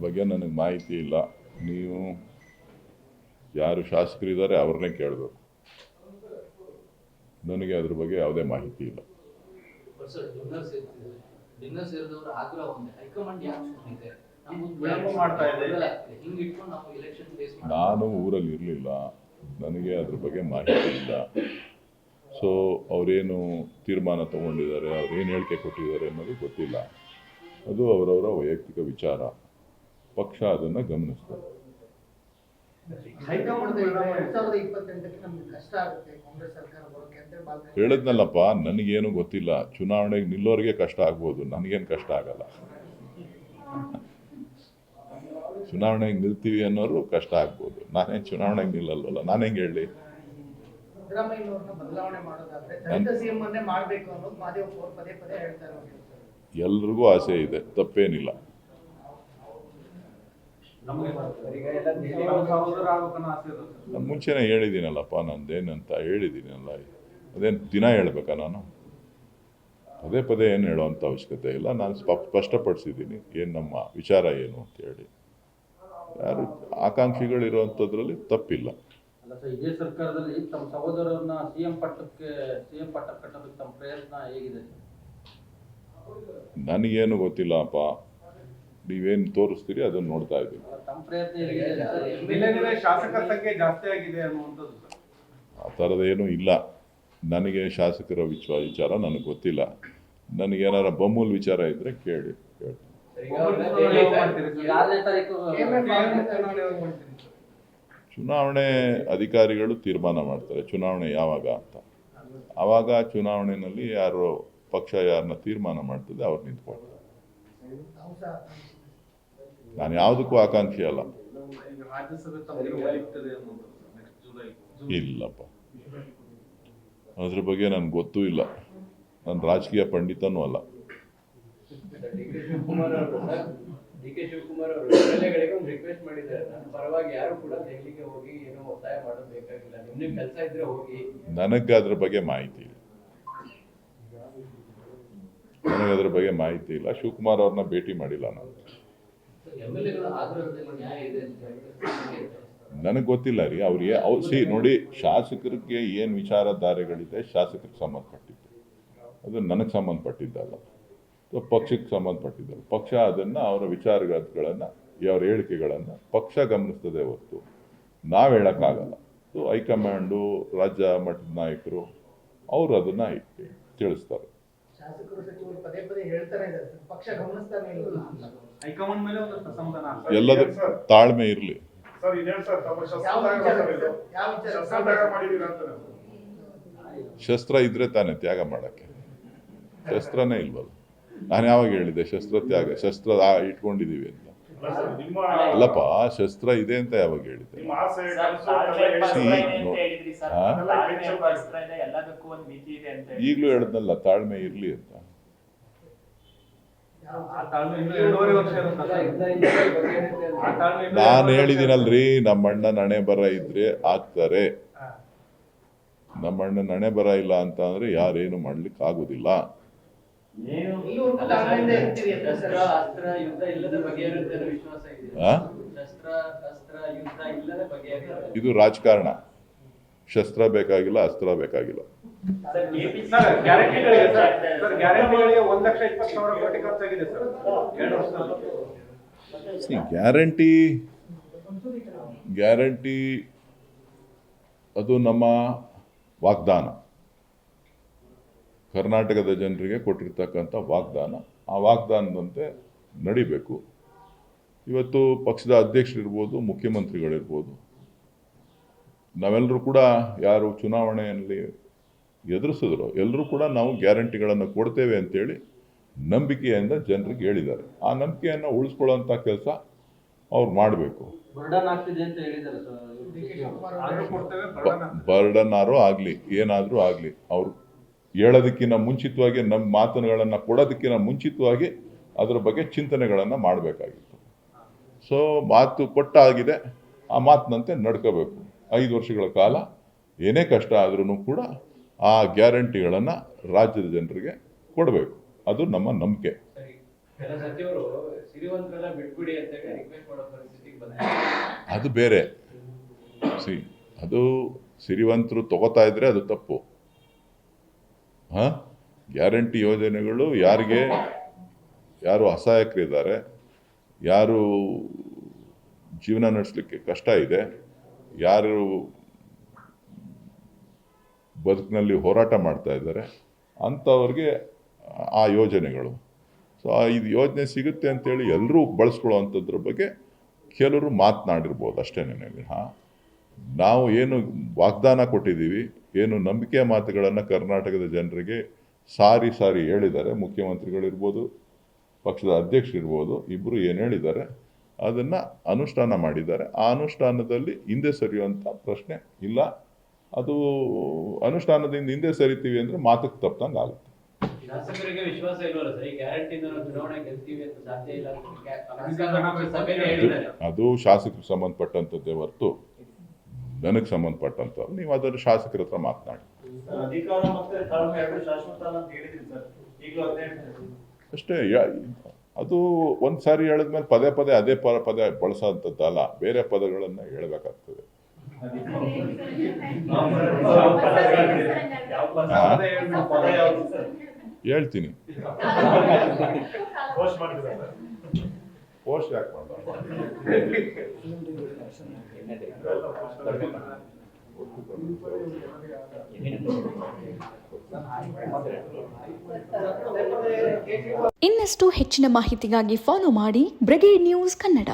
ಬಗ್ಗೆ ನನಗೆ ಮಾಹಿತಿ ಇಲ್ಲ. ನೀವು ಯಾರು ಶಾಸಕರಿದ್ದಾರೆ ಅವ್ರನ್ನೇ ಕೇಳಬೇಕು. ನನಗೆ ಅದ್ರ ಬಗ್ಗೆ ಯಾವುದೇ ಮಾಹಿತಿ ಇಲ್ಲ. ನಾನು ಊರಲ್ಲಿ ಇರಲಿಲ್ಲ, ನನಗೆ ಅದ್ರ ಬಗ್ಗೆ ಮಾಹಿತಿ ಇಲ್ಲ. ಸೊ ಅವರೇನು ತೀರ್ಮಾನ ತಗೊಂಡಿದ್ದಾರೆ, ಅವ್ರೇನು ಹೇಳಿಕೆ ಕೊಟ್ಟಿದ್ದಾರೆ ಅನ್ನೋದು ಗೊತ್ತಿಲ್ಲ. ಅದು ಅವರವರ ವೈಯಕ್ತಿಕ ವಿಚಾರ. ಪಕ್ಷ ಅದನ್ನು ಗಮನಿಸ್ತದೆ. ಹೇಳಿದ್ನಲ್ಲಪ್ಪ, ನನಗೇನು ಗೊತ್ತಿಲ್ಲ. ಚುನಾವಣೆಗೆ ನಿಲ್ಲೋರಿಗೆ ಕಷ್ಟ ಆಗ್ಬೋದು, ನನಗೇನು ಕಷ್ಟ ಆಗಲ್ಲ. ಚುನಾವಣೆಗೆ ನಿಲ್ತೀವಿ ಅನ್ನೋರು ಕಷ್ಟ ಆಗ್ಬೋದು, ನಾನೇನು ಚುನಾವಣೆಗೆ ನಿಲ್ಲಲ್ವಲ್ಲ, ನಾನು ಹೆಂಗೆ ಹೇಳಿ? ಎಲ್ರಿಗೂ ಆಸೆ ಇದೆ, ತಪ್ಪೇನಿಲ್ಲ. ನಾನು ಮುಂಚೆನೇ ಹೇಳಿದ್ದೀನಲ್ಲಪ್ಪ, ನಂದೇನಂತ ಹೇಳಿದ್ದೀನಲ್ಲ. ಅದೇನು ದಿನ ಹೇಳ್ಬೇಕಾ ನಾನು? ಪದೇ ಪದೇ ಏನು ಹೇಳೋವಂಥ ಅವಶ್ಯಕತೆ ಇಲ್ಲ. ನಾನು ಸ್ಪಷ್ಟಪಡಿಸಿದ್ದೀನಿ ಏನು ನಮ್ಮ ವಿಚಾರ ಏನು ಅಂತ ಹೇಳಿ. ಯಾರು ಆಕಾಂಕ್ಷಿಗಳಿರುವಂಥದ್ರಲ್ಲಿ ತಪ್ಪಿಲ್ಲ. ಇದೇ ಸರ್ಕಾರದಲ್ಲಿ ತಮ್ಮ ಸಹೋದರರನ್ನ ಸಿಎಂ ಪಟ್ಟ ಕಟ್ಟೋದಕ್ಕೆ ತಮ್ಮ ಪ್ರಯತ್ನ ಹೇಗಿದೆ? ನನಗೇನು ಗೊತ್ತಿಲ್ಲಪ್ಪ, ನೀವೇನು ತೋರಿಸ್ತೀರಿ ಅದನ್ನು ನೋಡ್ತಾ ಇದ್ದೀನಿ. ತಮ್ಮ ಪ್ರಯತ್ನ ಹೇಗಿದೆ? ಶಾಸಕರ ಸಂಖ್ಯೆ ಜಾಸ್ತಿ ಆಗಿದೆ ಅನ್ನುವಂಥದ್ದು ಆ ಥರದ್ದೇನೂ ಇಲ್ಲ. ನನಗೆ ಶಾಸಕರ ವಿಚಾರ ನನಗೆ ಗೊತ್ತಿಲ್ಲ. ನನಗೇನಾರ ಬೊಮ್ಮೂಲ್ ವಿಚಾರ ಇದ್ದರೆ ಕೇಳಿ. ಚುನಾವಣೆ ಅಧಿಕಾರಿಗಳು ತೀರ್ಮಾನ ಮಾಡ್ತಾರೆ ಚುನಾವಣೆ ಯಾವಾಗ ಅಂತ. ಆವಾಗ ಚುನಾವಣೆಯಲ್ಲಿ ಯಾರು ಪಕ್ಷ ಯಾರನ್ನ ತೀರ್ಮಾನ ಮಾಡ್ತದೆ ಅವ್ರು ನಿಂತ್ಕೊಳ್ತಾರೆ. ನಾನು ಯಾವುದಕ್ಕೂ ಆಕಾಂಕ್ಷಿ ಅಲ್ಲ. ಇಲ್ಲಪ್ಪ, ಅದ್ರ ಬಗ್ಗೆ ನನಗೆ ಗೊತ್ತೂ ಇಲ್ಲ. ನಾನು ರಾಜಕೀಯ ಪಂಡಿತನೂ ಅಲ್ಲ. ಡಿ.ಕೆ. ಶಿವಕುಮಾರ್ ಅವರು ಎಮ್ಎಲ್ಎಗಳಿಗೆ ಒಂದು ರಿಕ್ವೆಸ್ಟ್ ಮಾಡಿದ್ದಾರೆ, ನನ್ನ ಪರವಾಗಿ ಯಾರು ಕೂಡ ದೆಹಲಿಗೆ ಹೋಗಿ ಏನೋ ಒತ್ತಾಯ ಮಾಡೋದು ಬೇಕಾಗಿಲ್ಲ, ನಿಮ್ಗೆ ಕೆಲಸ ಇದ್ರೆ ಹೋಗಿ. ನನಗೆ ಅದ್ರ ಬಗ್ಗೆ ಮಾಹಿತಿ ಇಲ್ಲ. ನನಗೆ ಬಗ್ಗೆ ಮಾಹಿತಿ ಇಲ್ಲ. ಶಿವಕುಮಾರ್ ಅವ್ರನ್ನ ಭೇಟಿ ಮಾಡಿಲ್ಲ ನಾನು. ನನಗೆ ಗೊತ್ತಿಲ್ಲ ರೀ. ಅವ್ರಿಗೆ ನೋಡಿ, ಶಾಸಕರಿಗೆ ಏನು ವಿಚಾರಧಾರೆಗಳಿದೆ ಶಾಸಕರಿಗೆ ಸಂಬಂಧಪಟ್ಟಿದ್ದು, ಅದು ನನಗೆ ಸಂಬಂಧಪಟ್ಟಿದ್ದಲ್ಲ, ಪಕ್ಷಕ್ಕೆ ಸಂಬಂಧಪಟ್ಟಿದ್ದಲ್ಲ. ಪಕ್ಷ ಅದನ್ನು ಅವರ ವಿಚಾರಗಳನ್ನು ಅವರ ಹೇಳಿಕೆಗಳನ್ನು ಪಕ್ಷ ಗಮನಿಸ್ತದೆ ಹೊರತು ನಾವು ಹೇಳೋಕ್ಕಾಗಲ್ಲ. ಸೊ ಹೈಕಮಾಂಡು, ರಾಜ್ಯ ಮಟ್ಟದ ನಾಯಕರು ಅವರು ಅದನ್ನು ತಿಳಿಸ್ತಾರೆ. ಎಲ್ಲದ ತಾಳ್ಮೆ ಇರಲಿ. ಶಸ್ತ್ರ ಇದ್ರೆ ತಾನೇ ತ್ಯಾಗ ಮಾಡಕ್ಕೆ. ಶಸ್ತ್ರನೇ ಇಲ್ವಲ್ಲ. ನಾನು ಯಾವಾಗ ಹೇಳಿದೆ ಶಸ್ತ್ರ ಇಟ್ಕೊಂಡಿದೀವಿ ಅಂತ? ಅಲ್ಲಪ್ಪ, ಶಸ್ತ್ರ ಇದೆ ಅಂತ ಯಾವಾಗ ಹೇಳಿದೆ? ಈಗಲೂ ಹೇಳಿದ್ನಲ್ಲ, ತಾಳ್ಮೆ ಇರ್ಲಿ ಅಂತ. ನಾನು ಹೇಳಿದ್ದೀನಲ್ರಿ, ನಮ್ಮಣ್ಣನ ಹಣೆ ಬರ ಇದ್ರೆ ಆಗ್ತಾರೆ. ನಮ್ಮಣ್ಣನ ಹಣೆ ಬರ ಇಲ್ಲ ಅಂತ ಅಂದ್ರೆ ಯಾರೇನು ಮಾಡ್ಲಿಕ್ಕೆ ಆಗುದಿಲ್ಲ. ಇದು ರಾಜಕಾರಣ. ಶಸ್ತ್ರ ಬೇಕಾಗಿಲ್ಲ, ಅಸ್ತ್ರ ಬೇಕಾಗಿಲ್ಲ. ಗ್ಯಾರಂಟಿ ಅದು ನಮ್ಮ ವಾಗ್ದಾನ. ಕರ್ನಾಟಕದ ಜನರಿಗೆ ಕೊಟ್ಟಿರ್ತಕ್ಕಂಥ ವಾಗ್ದಾನ. ಆ ವಾಗ್ದಾನದಂತೆ ನಡಿಬೇಕು. ಇವತ್ತು ಪಕ್ಷದ ಅಧ್ಯಕ್ಷರಿರ್ಬೋದು, ಮುಖ್ಯಮಂತ್ರಿಗಳಿರ್ಬೋದು, ನಾವೆಲ್ಲರೂ ಕೂಡ ಯಾರು ಚುನಾವಣೆಯಲ್ಲಿ ಎದುರಿಸಿದ್ರು ಎಲ್ಲರೂ ಕೂಡ ನಾವು ಗ್ಯಾರಂಟಿಗಳನ್ನು ಕೊಡ್ತೇವೆ ಅಂತೇಳಿ ನಂಬಿಕೆಯಿಂದ ಜನರಿಗೆ ಹೇಳಿದ್ದಾರೆ. ಆ ನಂಬಿಕೆಯನ್ನು ಉಳಿಸ್ಕೊಳ್ಳೋಂಥ ಕೆಲಸ ಅವ್ರು ಮಾಡಬೇಕು. ಬರ್ಡನ್ನಾರು ಆಗಲಿ, ಏನಾದರೂ ಆಗಲಿ, ಅವ್ರು ಹೇಳೋದಕ್ಕಿಂತ ಮುಂಚಿತವಾಗಿ, ನಮ್ಮ ಮಾತುಗಳನ್ನು ಕೊಡೋದಕ್ಕಿಂತ ಮುಂಚಿತವಾಗಿ ಅದರ ಬಗ್ಗೆ ಚಿಂತನೆಗಳನ್ನು ಮಾಡಬೇಕಾಗಿತ್ತು. ಸೊ ಮಾತು ಕೊಟ್ಟಾಗಿದೆ, ಆ ಮಾತಿನಂತೆ ನಡ್ಕೋಬೇಕು. 5 ವರ್ಷಗಳ ಕಾಲ ಏನೇ ಕಷ್ಟ ಆದ್ರೂ ಕೂಡ ಆ ಗ್ಯಾರಂಟಿಗಳನ್ನು ರಾಜ್ಯದ ಜನರಿಗೆ ಕೊಡಬೇಕು. ಅದು ನಮ್ಮ ನಂಬಿಕೆ. ಕೆಲ ಸಚಿವರು ಸಿರಿವಂತರೆಲ್ಲ ಬಿಟ್ಬಿಡಿ ಅಂತ ಹೇಳಿ ರಿಕ್ವೆಸ್ಟ್ ಮಾಡೋ ಪರಿಸ್ಥಿತಿಗೆ ಬಂದಿದೆ. ಅದು ಬೇರೆ. ಅದು ಸಿರಿವಂತರು ತಗೋತಾ ಇದ್ರೆ ಅದು ತಪ್ಪು. ಗ್ಯಾರಂಟಿ ಯೋಜನೆಗಳು ಯಾರು ಅಸಹಾಯಕರಿದ್ದಾರೆ, ಯಾರು ಜೀವನ ನಡೆಸಲಿಕ್ಕೆ ಕಷ್ಟ ಇದೆ, ಯಾರು ಬದುಕಿನಲ್ಲಿ ಹೋರಾಟ ಮಾಡ್ತಾ ಇದ್ದಾರೆ ಅಂಥವ್ರಿಗೆ ಆ ಯೋಜನೆಗಳು. ಸೊ ಇದು ಯೋಜನೆ ಸಿಗುತ್ತೆ ಅಂತೇಳಿ ಎಲ್ಲರೂ ಬಳಸ್ಕೊಳ್ಳೋವಂಥದ್ರ ಬಗ್ಗೆ ಕೆಲವರು ಮಾತನಾಡಿರ್ಬೋದು ಅಷ್ಟೇ. ನಾವು ಏನು ವಾಗ್ದಾನ ಕೊಟ್ಟಿದ್ದೀವಿ, ಏನು ನಂಬಿಕೆಯ ಮಾತುಗಳನ್ನು ಕರ್ನಾಟಕದ ಜನರಿಗೆ ಸಾರಿ ಹೇಳಿದ್ದಾರೆ. ಮುಖ್ಯಮಂತ್ರಿಗಳಿರ್ಬೋದು, ಪಕ್ಷದ ಅಧ್ಯಕ್ಷರಿರ್ಬೋದು, ಇಬ್ಬರು ಏನು ಹೇಳಿದ್ದಾರೆ ಅದನ್ನು ಅನುಷ್ಠಾನ ಮಾಡಿದ್ದಾರೆ. ಆ ಅನುಷ್ಠಾನದಲ್ಲಿ ಹಿಂದೆ ಸರಿಯುವಂಥ ಪ್ರಶ್ನೆ ಇಲ್ಲ. ಅದು ಅನುಷ್ಠಾನದಿಂದ ಹಿಂದೆ ಸರಿತೀವಿ ಅಂದರೆ ಮಾತಕ್ಕೆ ತಪ್ಪಂಗೆ ಆಗುತ್ತೆ. ಶಾಸಕರಿಗೆ ವಿಶ್ವಾಸ ಇಲ್ವಲ್ಲ ಸರ್, ಈ ಗ್ಯಾರಂಟಿಯಿಂದ ನಾವು ಚುನಾವಣೆ ಗೆಲ್ತೀವಿ ಅಂತ ಸಾಧ್ಯ ಇಲ್ಲ ಅದು ಶಾಸಕರಿಗೆ ಸಂಬಂಧಪಟ್ಟಂಥದ್ದೇ ಹೊರತು ನನಗೆ ಸಂಬಂಧಪಟ್ಟಂಥವ್ರು. ನೀವು ಅದನ್ನು ಶಾಸಕರ ಹತ್ರ ಮಾತನಾಡಿ ಅಷ್ಟೇ. ಅದು ಒಂದು ಸಾರಿ ಹೇಳಿದ್ಮೇಲೆ ಪದೇ ಅದೇ ಪದ ಬಳಸೋಂಥದ್ದಲ್ಲ, ಬೇರೆ ಪದಗಳನ್ನು ಹೇಳಬೇಕಾಗ್ತದೆ. ಹೇಳ್ತೀನಿ. ಪೋಸ್ಟ್ ಯಾಕೆ ಇನ್ನಷ್ಟು ಹೆಚ್ಚಿನ ಮಾಹಿತಿಗಾಗಿ ಫಾಲೋ ಮಾಡಿ ಬ್ರಿಗೇಡ್ ನ್ಯೂಸ್ ಕನ್ನಡ.